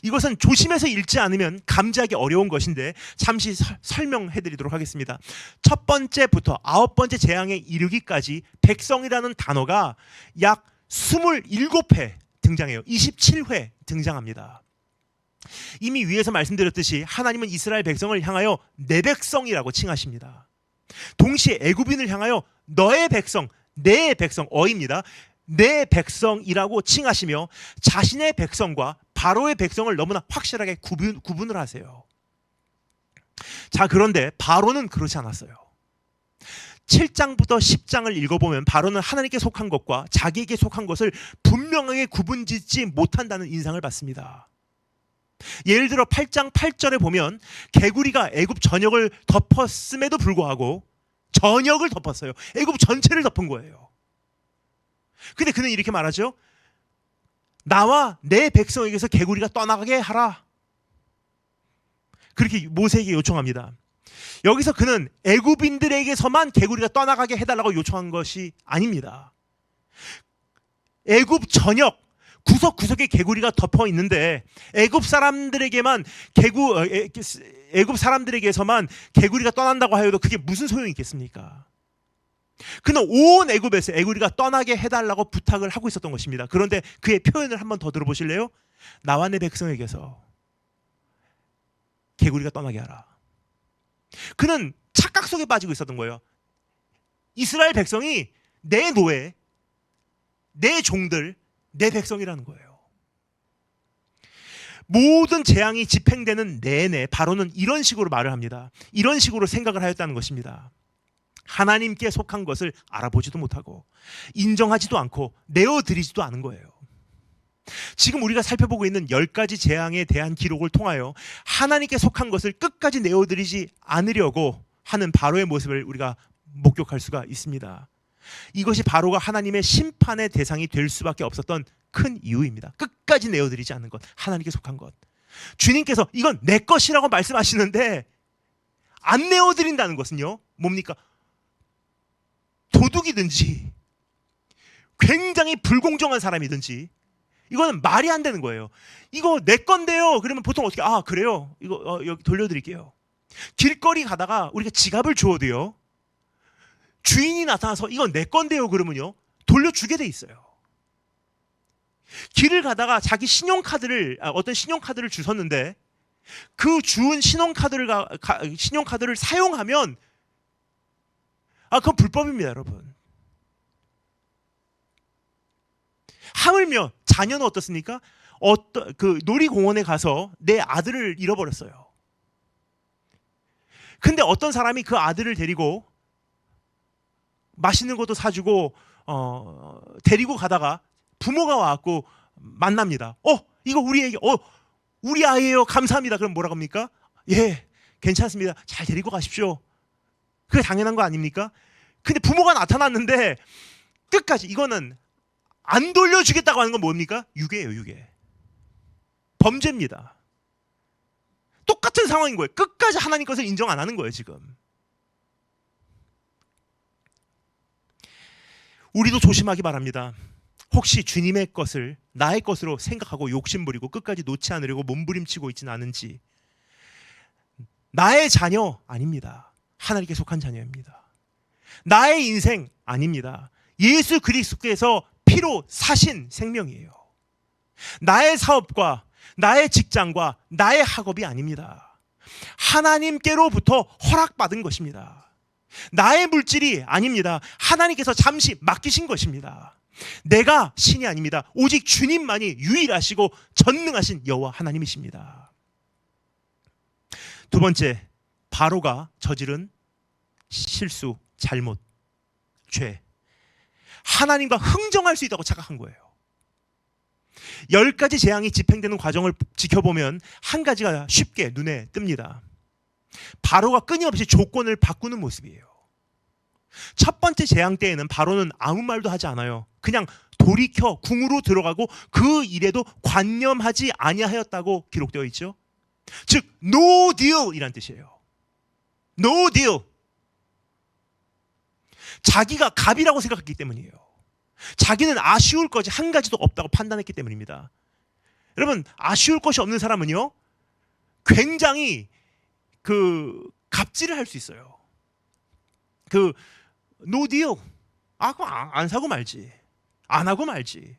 이것은 조심해서 읽지 않으면 감지하기 어려운 것인데 잠시 설명해 드리도록 하겠습니다. 첫 번째부터 9번째 재앙에 이르기까지 백성이라는 단어가 약 27회 등장해요. 27회 등장합니다. 이미 위에서 말씀드렸듯이 하나님은 이스라엘 백성을 향하여 내 백성이라고 칭하십니다. 동시에 애굽인을 향하여 너의 백성, 내 백성, 어입니다. 내 백성이라고 칭하시며 자신의 백성과 바로의 백성을 너무나 확실하게 구분을 하세요. 자, 그런데 바로는 그렇지 않았어요. 7장부터 10장을 읽어보면 바로는 하나님께 속한 것과 자기에게 속한 것을 분명하게 구분짓지 못한다는 인상을 받습니다. 예를 들어 8장 8절에 보면 개구리가 애굽 전역을 덮었음에도 불구하고 전역을 덮었어요. 애굽 전체를 덮은 거예요. 근데 그는 이렇게 말하죠. 나와 내 백성에게서 개구리가 떠나가게 하라. 그렇게 모세에게 요청합니다. 여기서 그는 애굽인들에게서만 개구리가 떠나가게 해달라고 요청한 것이 아닙니다. 애굽 전역 구석구석에 개구리가 덮어 있는데 애굽 사람들에게만 애굽 사람들에게서만 개구리가 떠난다고 하여도 그게 무슨 소용이 있겠습니까? 그는 온 애굽에서 개구리가 떠나게 해달라고 부탁을 하고 있었던 것입니다. 그런데 그의 표현을 한번 더 들어보실래요? 나와 내 백성에게서 개구리가 떠나게 하라. 그는 착각 속에 빠지고 있었던 거예요. 이스라엘 백성이 내 노예, 내 종들, 내 백성이라는 거예요. 모든 재앙이 집행되는 내내 바로는 이런 식으로 말을 합니다. 이런 식으로 생각을 하였다는 것입니다. 하나님께 속한 것을 알아보지도 못하고 인정하지도 않고 내어드리지도 않은 거예요. 지금 우리가 살펴보고 있는 10가지 재앙에 대한 기록을 통하여 하나님께 속한 것을 끝까지 내어드리지 않으려고 하는 바로의 모습을 우리가 목격할 수가 있습니다. 이것이 바로가 하나님의 심판의 대상이 될 수밖에 없었던 큰 이유입니다. 끝까지 내어드리지 않는 것, 하나님께 속한 것. 주님께서 이건 내 것이라고 말씀하시는데 안 내어드린다는 것은요, 뭡니까? 도둑이든지 굉장히 불공정한 사람이든지 이거는 말이 안 되는 거예요. 이거 내 건데요. 그러면 보통 어떻게, 아 그래요? 이거 여기 돌려드릴게요. 길거리 가다가 우리가 지갑을 주어도요, 주인이 나타나서 이건 내 건데요 그러면요 돌려주게 돼 있어요. 길을 가다가 자기 신용카드를 어떤 신용카드를 주셨는데 그 준 신용카드를 사용하면 그건 불법입니다, 여러분. 하물며 자녀는 어떻습니까? 그 놀이공원에 가서 내 아들을 잃어버렸어요. 근데 어떤 사람이 그 아들을 데리고 맛있는 것도 사주고 데리고 가다가 부모가 와갖고 만납니다. 이거 우리 애기, 우리 아이예요. 감사합니다. 그럼 뭐라고 합니까? 예, 괜찮습니다. 잘 데리고 가십시오. 그게 당연한 거 아닙니까? 근데 부모가 나타났는데 끝까지 이거는 안 돌려주겠다고 하는 건 뭡니까? 유괴예요, 유괴. 범죄입니다. 똑같은 상황인 거예요. 끝까지 하나님 것을 인정 안 하는 거예요, 지금. 우리도 조심하기 바랍니다. 혹시 주님의 것을 나의 것으로 생각하고 욕심부리고 끝까지 놓지 않으려고 몸부림치고 있지는 않은지. 나의 자녀 아닙니다. 하나님께 속한 자녀입니다. 나의 인생 아닙니다. 예수 그리스도께서 피로 사신 생명이에요. 나의 사업과 나의 직장과 나의 학업이 아닙니다. 하나님께로부터 허락받은 것입니다. 나의 물질이 아닙니다. 하나님께서 잠시 맡기신 것입니다. 내가 신이 아닙니다. 오직 주님만이 유일하시고 전능하신 여호와 하나님이십니다. 두 번째, 바로가 저지른 실수, 잘못, 죄. 하나님과 흥정할 수 있다고 착각한 거예요. 10가지 재앙이 집행되는 과정을 지켜보면 한 가지가 쉽게 눈에 뜹니다. 바로가 끊임없이 조건을 바꾸는 모습이에요. 첫 번째 재앙 때에는 바로는 아무 말도 하지 않아요. 그냥 돌이켜 궁으로 들어가고 그 일에도 관념하지 아니하였다고 기록되어 있죠. 즉 no deal 이란 뜻이에요. no deal. 자기가 갑이라고 생각했기 때문이에요. 자기는 아쉬울 것이 한 가지도 없다고 판단했기 때문입니다. 여러분, 아쉬울 것이 없는 사람은요, 굉장히 갑질을 할 수 있어요. no deal. 그거 안 사고 말지. 안 하고 말지.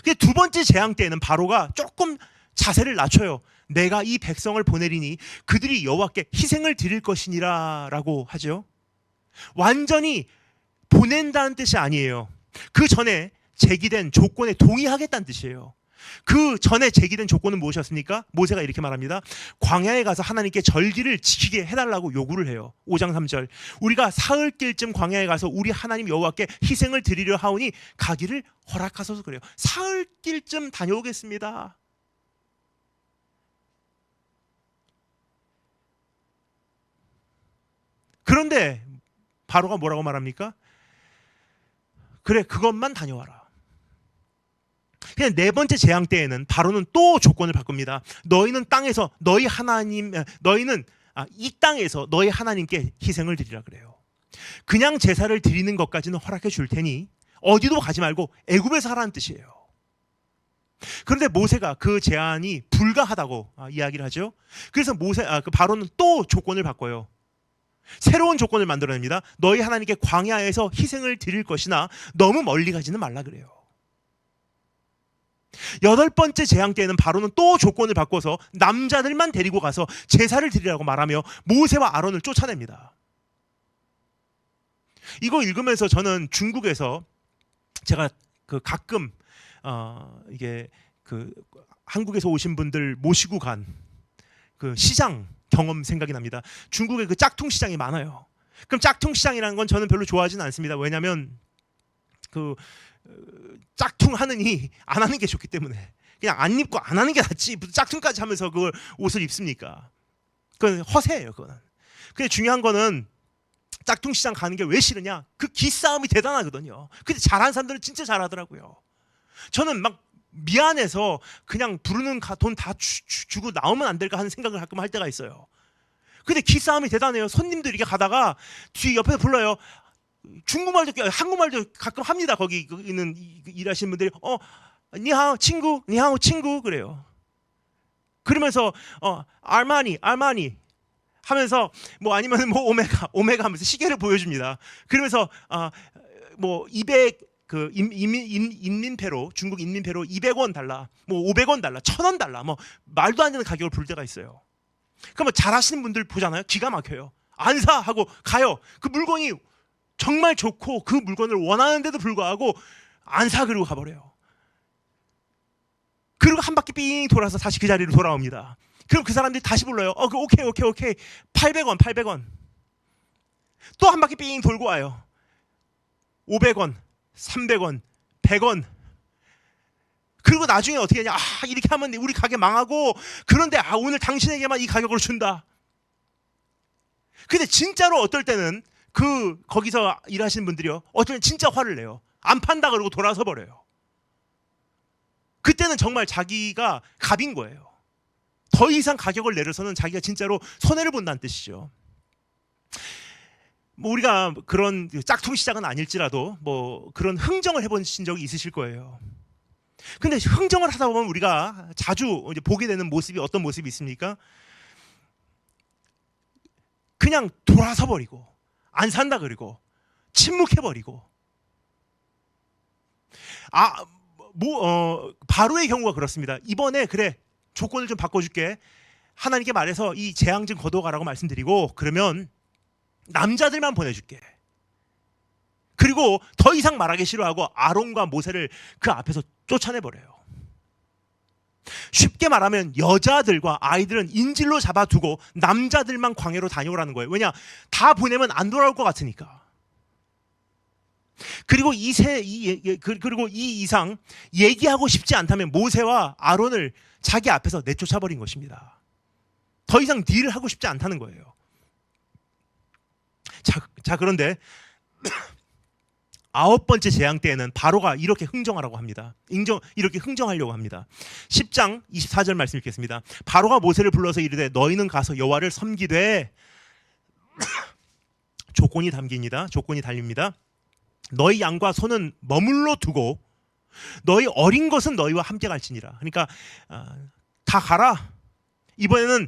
근데 두 번째 재앙 때에는 바로가 조금 자세를 낮춰요. 내가 이 백성을 보내리니 그들이 여호와께 희생을 드릴 것이니라 라고 하죠. 완전히 보낸다는 뜻이 아니에요. 그 전에 제기된 조건에 동의하겠다는 뜻이에요. 그 전에 제기된 조건은 무엇이었습니까? 모세가 이렇게 말합니다. 광야에 가서 하나님께 절기를 지키게 해달라고 요구를 해요. 5장 3절. 우리가 사흘길쯤 광야에 가서 우리 하나님 여호와께 희생을 드리려 하오니 가기를 허락하소서. 그래요. 사흘길쯤 다녀오겠습니다. 그런데 바로가 뭐라고 말합니까? 그래, 그것만 다녀와라. 그냥 네 번째 재앙 때에는 바로는 또 조건을 바꿉니다. 너희는 땅에서 이 땅에서 너희 하나님께 희생을 드리라 그래요. 그냥 제사를 드리는 것까지는 허락해 줄 테니 어디도 가지 말고 애굽에서 하라는 뜻이에요. 그런데 모세가 그 제안이 불가하다고 이야기를 하죠. 그래서 바로는 또 조건을 바꿔요. 새로운 조건을 만들어냅니다. 너희 하나님께 광야에서 희생을 드릴 것이나 너무 멀리 가지는 말라 그래요. 8번째 재앙 때에는 바로는 또 조건을 바꿔서 남자들만 데리고 가서 제사를 드리라고 말하며 모세와 아론을 쫓아냅니다. 이거 읽으면서 저는 중국에서 제가 가끔 이게 한국에서 오신 분들 모시고 간 시장 경험 생각이 납니다. 중국에 짝퉁 시장이 많아요. 그럼 짝퉁 시장이라는 건 저는 별로 좋아하지는 않습니다. 왜냐하면 짝퉁 하느니 안 하는 게 좋기 때문에 그냥 안 입고 안 하는 게 낫지. 무슨 짝퉁까지 하면서 그걸 옷을 입습니까? 그건 허세예요, 그거는. 근데 중요한 거는 짝퉁 시장 가는 게 왜 싫으냐? 그 기싸움이 대단하거든요. 근데 잘하는 사람들은 진짜 잘하더라고요. 저는 막 미안해서 그냥 부르는 돈 다 주고 나오면 안 될까 하는 생각을 가끔 할 때가 있어요. 근데 기싸움이 대단해요. 손님들이 이렇게 가다가 뒤 옆에서 불러요. 중국말도 한국말도 가끔 합니다. 거기 있는 일하시는 분들이 니하오 친구, 니하오 친구 그래요. 그러면서 알마니 하면서 아니면 오메가 하면서 시계를 보여줍니다. 그러면서 200 그 인민폐로, 중국 인민폐로 200원 달라, 뭐 500원 달라, 1000원 달라, 뭐 말도 안 되는 가격을 부를 때가 있어요. 그러면 잘하시는 분들 보잖아요. 기가 막혀요. 안 사 하고 가요. 그 물건이 정말 좋고 그 물건을 원하는데도 불구하고 안 사, 그리고 가버려요. 그리고 한 바퀴 삥 돌아서 다시 그 자리로 돌아옵니다. 그럼 그 사람들이 다시 불러요. 오케이 800원. 또 한 바퀴 삥 돌고 와요. 500원, 300원, 100원. 그리고 나중에 어떻게 하냐? 이렇게 하면 우리 가게 망하고, 그런데 오늘 당신에게만 이 가격으로 준다. 근데 진짜로 어떨 때는 거기서 일하시는 분들이요, 어떨 때는 진짜 화를 내요. 안 판다 그러고 돌아서 버려요. 그때는 정말 자기가 갑인 거예요. 더 이상 가격을 내려서는 자기가 진짜로 손해를 본다는 뜻이죠. 뭐 우리가 그런 짝퉁 시장은 아닐지라도 뭐 그런 흥정을 해보신 적이 있으실 거예요. 근데 흥정을 하다 보면 우리가 자주 이제 보게 되는 모습이 어떤 모습이 있습니까? 그냥 돌아서 버리고, 안 산다 그리고, 침묵해 버리고. 바로의 경우가 그렇습니다. 이번에 그래, 조건을 좀 바꿔줄게. 하나님께 말해서 이 재앙 좀 거둬가라고 말씀드리고, 그러면 남자들만 보내줄게. 그리고 더 이상 말하기 싫어하고 아론과 모세를 그 앞에서 쫓아내버려요. 쉽게 말하면 여자들과 아이들은 인질로 잡아두고 남자들만 광야로 다녀오라는 거예요. 왜냐? 다 보내면 안 돌아올 것 같으니까. 그리고 이 이상 얘기하고 싶지 않다면 모세와 아론을 자기 앞에서 내쫓아버린 것입니다. 더 이상 딜을 하고 싶지 않다는 거예요. 자 그런데 9번째 재앙 때에는 바로가 이렇게 흥정하라고 합니다. 이렇게 흥정하려고 합니다. 10장 24절 말씀 읽겠습니다. 바로가 모세를 불러서 이르되 너희는 가서 여호와를 섬기되 조건이 담깁니다. 조건이 달립니다. 너희 양과 소는 머물러 두고 너희 어린 것은 너희와 함께 갈지니라. 그러니까 다 가라. 이번에는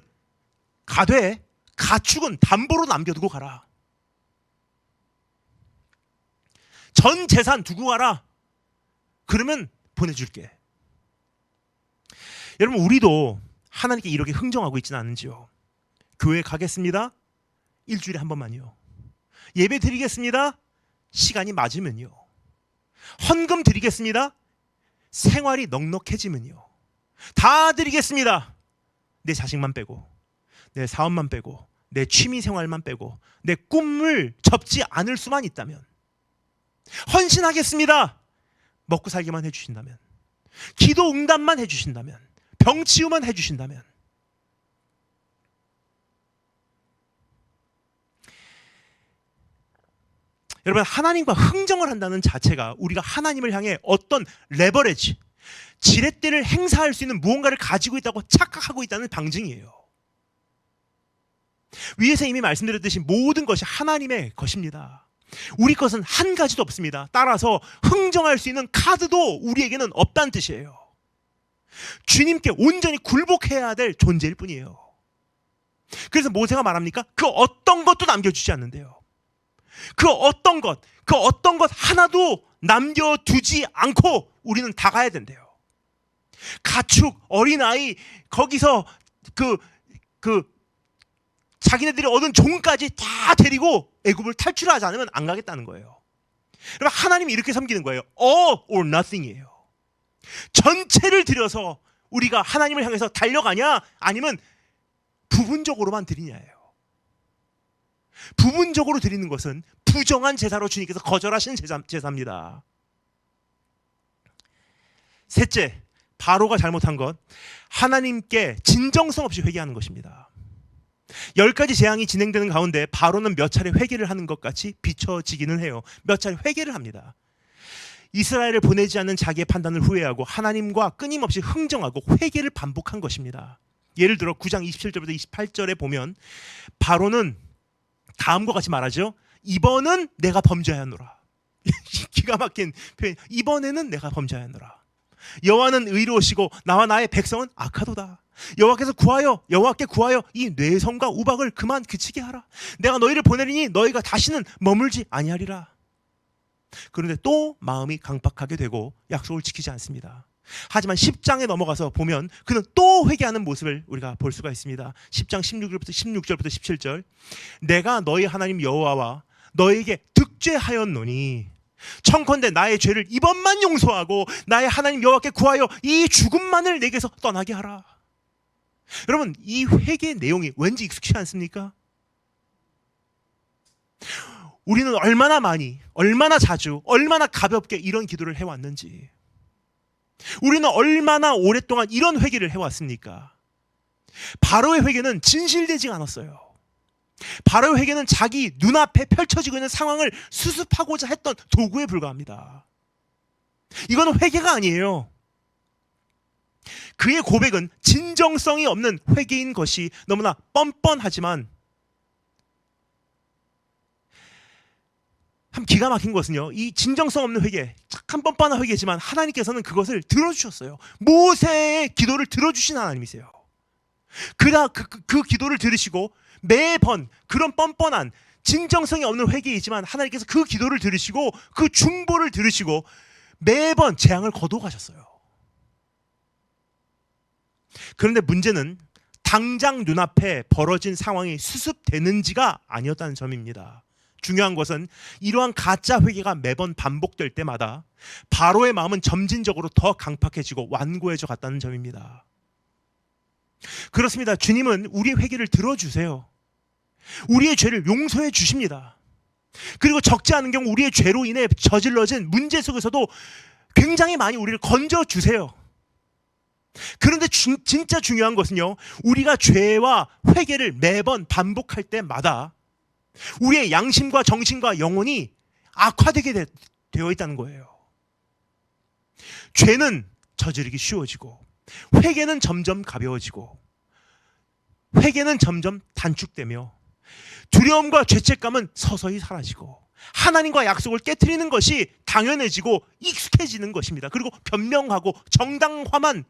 가되 가축은 담보로 남겨두고 가라. 전 재산 두고 가라. 그러면 보내줄게. 여러분, 우리도 하나님께 이렇게 흥정하고 있지는 않은지요? 교회 가겠습니다. 일주일에 한 번만요. 예배 드리겠습니다. 시간이 맞으면요. 헌금 드리겠습니다. 생활이 넉넉해지면요. 다 드리겠습니다. 내 자식만 빼고, 내 사업만 빼고, 내 취미 생활만 빼고, 내 꿈을 접지 않을 수만 있다면, 헌신하겠습니다. 먹고 살기만 해주신다면, 기도 응답만 해주신다면, 병 치유만 해주신다면. 여러분, 하나님과 흥정을 한다는 자체가 우리가 하나님을 향해 어떤 레버리지, 지렛대를 행사할 수 있는 무언가를 가지고 있다고 착각하고 있다는 방증이에요. 위에서 이미 말씀드렸듯이 모든 것이 하나님의 것입니다. 우리 것은 한 가지도 없습니다. 따라서 흥정할 수 있는 카드도 우리에게는 없다는 뜻이에요. 주님께 온전히 굴복해야 될 존재일 뿐이에요. 그래서 모세가 말합니까? 그 어떤 것도 남겨주지 않는데요. 그 어떤 것 하나도 남겨두지 않고 우리는 다 가야 된대요. 가축, 어린아이, 거기서 자기네들이 얻은 종까지 다 데리고 애굽을 탈출하지 않으면 안 가겠다는 거예요. 여러분, 하나님이 이렇게 섬기는 거예요. All or nothing이에요. 전체를 들여서 우리가 하나님을 향해서 달려가냐, 아니면 부분적으로만 드리냐예요. 부분적으로 드리는 것은 부정한 제사로 주님께서 거절하신 제사입니다. 셋째, 바로가 잘못한 것, 하나님께 진정성 없이 회개하는 것입니다. 10가지 재앙이 진행되는 가운데 바로는 몇 차례 회개를 하는 것 같이 비춰지기는 해요. 몇 차례 회개를 합니다. 이스라엘을 보내지 않는 자기의 판단을 후회하고 하나님과 끊임없이 흥정하고 회개를 반복한 것입니다. 예를 들어 9장 27절부터 28절에 보면 바로는 다음과 같이 말하죠. 이번은 내가 범죄하였노라. 기가 막힌 표현. 이번에는 내가 범죄하였노라. 여호와는 의로우시고 나와 나의 백성은 악하도다. 여호와께 구하여 이 뇌성과 우박을 그만 그치게 하라. 내가 너희를 보내리니 너희가 다시는 머물지 아니하리라. 그런데 또 마음이 강박하게 되고 약속을 지키지 않습니다. 하지만 10장에 넘어가서 보면 그는 또 회개하는 모습을 우리가 볼 수가 있습니다. 10장 16절부터 17절. 내가 너희 하나님 여호와와 너에게 득죄하였노니 청컨대 나의 죄를 이번만 용서하고 나의 하나님 여호와께 구하여 이 죽음만을 내게서 떠나게 하라. 여러분, 이 회개 내용이 왠지 익숙치 않습니까? 우리는 얼마나 많이, 얼마나 자주, 얼마나 가볍게 이런 기도를 해왔는지, 우리는 얼마나 오랫동안 이런 회개를 해왔습니까? 바로의 회개는 진실되지 않았어요. 바로의 회개는 자기 눈앞에 펼쳐지고 있는 상황을 수습하고자 했던 도구에 불과합니다. 이건 회개가 아니에요. 그의 고백은 진정성이 없는 회개인 것이 너무나 뻔뻔하지만 참 기가 막힌 것은요, 이 진정성 없는 회개, 착한 뻔뻔한 회개지만 하나님께서는 그것을 들어주셨어요. 모세의 기도를 들어주신 하나님이세요. 그 기도를 들으시고 매번 그런 뻔뻔한 진정성이 없는 회개이지만 하나님께서 그 기도를 들으시고 그 중보를 들으시고 매번 재앙을 거두어 가셨어요. 그런데 문제는 당장 눈앞에 벌어진 상황이 수습되는지가 아니었다는 점입니다. 중요한 것은 이러한 가짜 회개가 매번 반복될 때마다 바로의 마음은 점진적으로 더 강팍해지고 완고해져 갔다는 점입니다. 그렇습니다. 주님은 우리의 회개를 들어주세요. 우리의 죄를 용서해 주십니다. 그리고 적지 않은 경우 우리의 죄로 인해 저질러진 문제 속에서도 굉장히 많이 우리를 건져주세요. 그런데 진짜 중요한 것은요, 우리가 죄와 회개를 매번 반복할 때마다 우리의 양심과 정신과 영혼이 악화되게 되어 있다는 거예요. 죄는 저지르기 쉬워지고 회개는 점점 가벼워지고 회개는 점점 단축되며 두려움과 죄책감은 서서히 사라지고 하나님과 약속을 깨트리는 것이 당연해지고 익숙해지는 것입니다. 그리고 변명하고 정당화만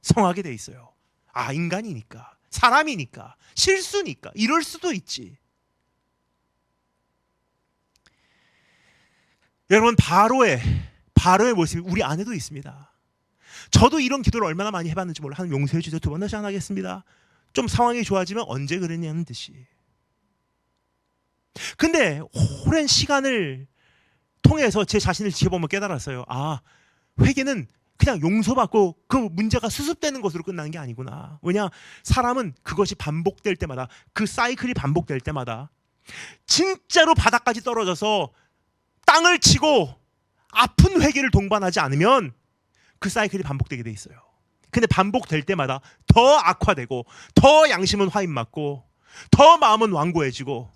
성하게 돼 있어요. 아, 인간이니까, 사람이니까, 실수니까 이럴 수도 있지. 여러분, 바로의 모습이 우리 안에도 있습니다. 저도 이런 기도를 얼마나 많이 해봤는지 몰라. 하나님 용서해 주세요. 2번 다시 안 하겠습니다. 좀 상황이 좋아지면 언제 그랬냐는 듯이. 근데 오랜 시간을 통해서 제 자신을 지켜보면 깨달았어요. 아, 회개는 그냥 용서받고 그 문제가 수습되는 것으로 끝나는 게 아니구나. 왜냐, 사람은 그것이 반복될 때마다, 그 사이클이 반복될 때마다 진짜로 바닥까지 떨어져서 땅을 치고 아픈 회개를 동반하지 않으면 그 사이클이 반복되게 돼 있어요. 근데 반복될 때마다 더 악화되고 더 양심은 화인 맞고 더 마음은 완고해지고,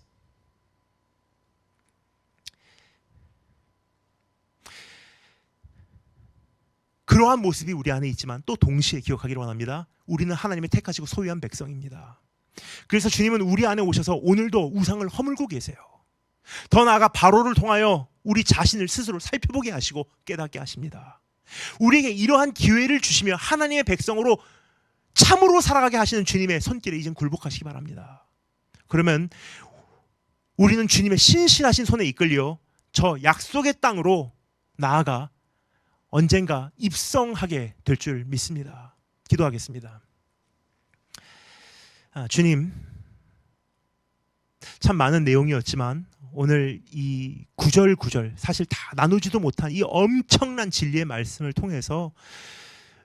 그러한 모습이 우리 안에 있지만 또 동시에 기억하기를 원합니다. 우리는 하나님의 택하시고 소유한 백성입니다. 그래서 주님은 우리 안에 오셔서 오늘도 우상을 허물고 계세요. 더 나아가 바로를 통하여 우리 자신을 스스로 살펴보게 하시고 깨닫게 하십니다. 우리에게 이러한 기회를 주시며 하나님의 백성으로 참으로 살아가게 하시는 주님의 손길에 이젠 굴복하시기 바랍니다. 그러면 우리는 주님의 신실하신 손에 이끌려 저 약속의 땅으로 나아가 언젠가 입성하게 될 줄 믿습니다. 기도하겠습니다. 주님, 참 많은 내용이었지만 오늘 이 구절구절 사실 다 나누지도 못한 이 엄청난 진리의 말씀을 통해서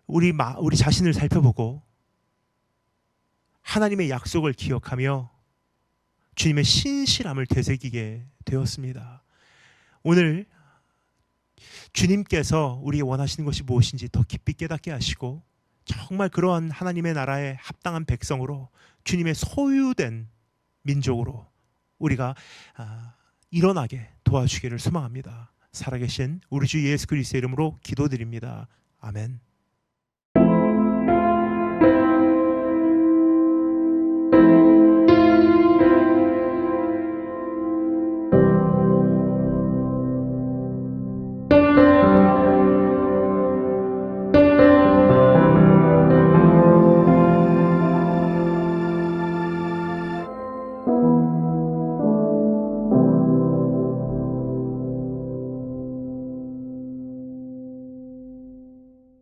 우리 자신을 살펴보고 하나님의 약속을 기억하며 주님의 신실함을 되새기게 되었습니다. 오늘 주님께서 우리에게 원하시는 것이 무엇인지 더 깊이 깨닫게 하시고 정말 그러한 하나님의 나라에 합당한 백성으로 주님의 소유된 민족으로 우리가 일어나게 도와주기를 소망합니다. 살아계신 우리 주 예수 그리스도의 이름으로 기도드립니다. 아멘.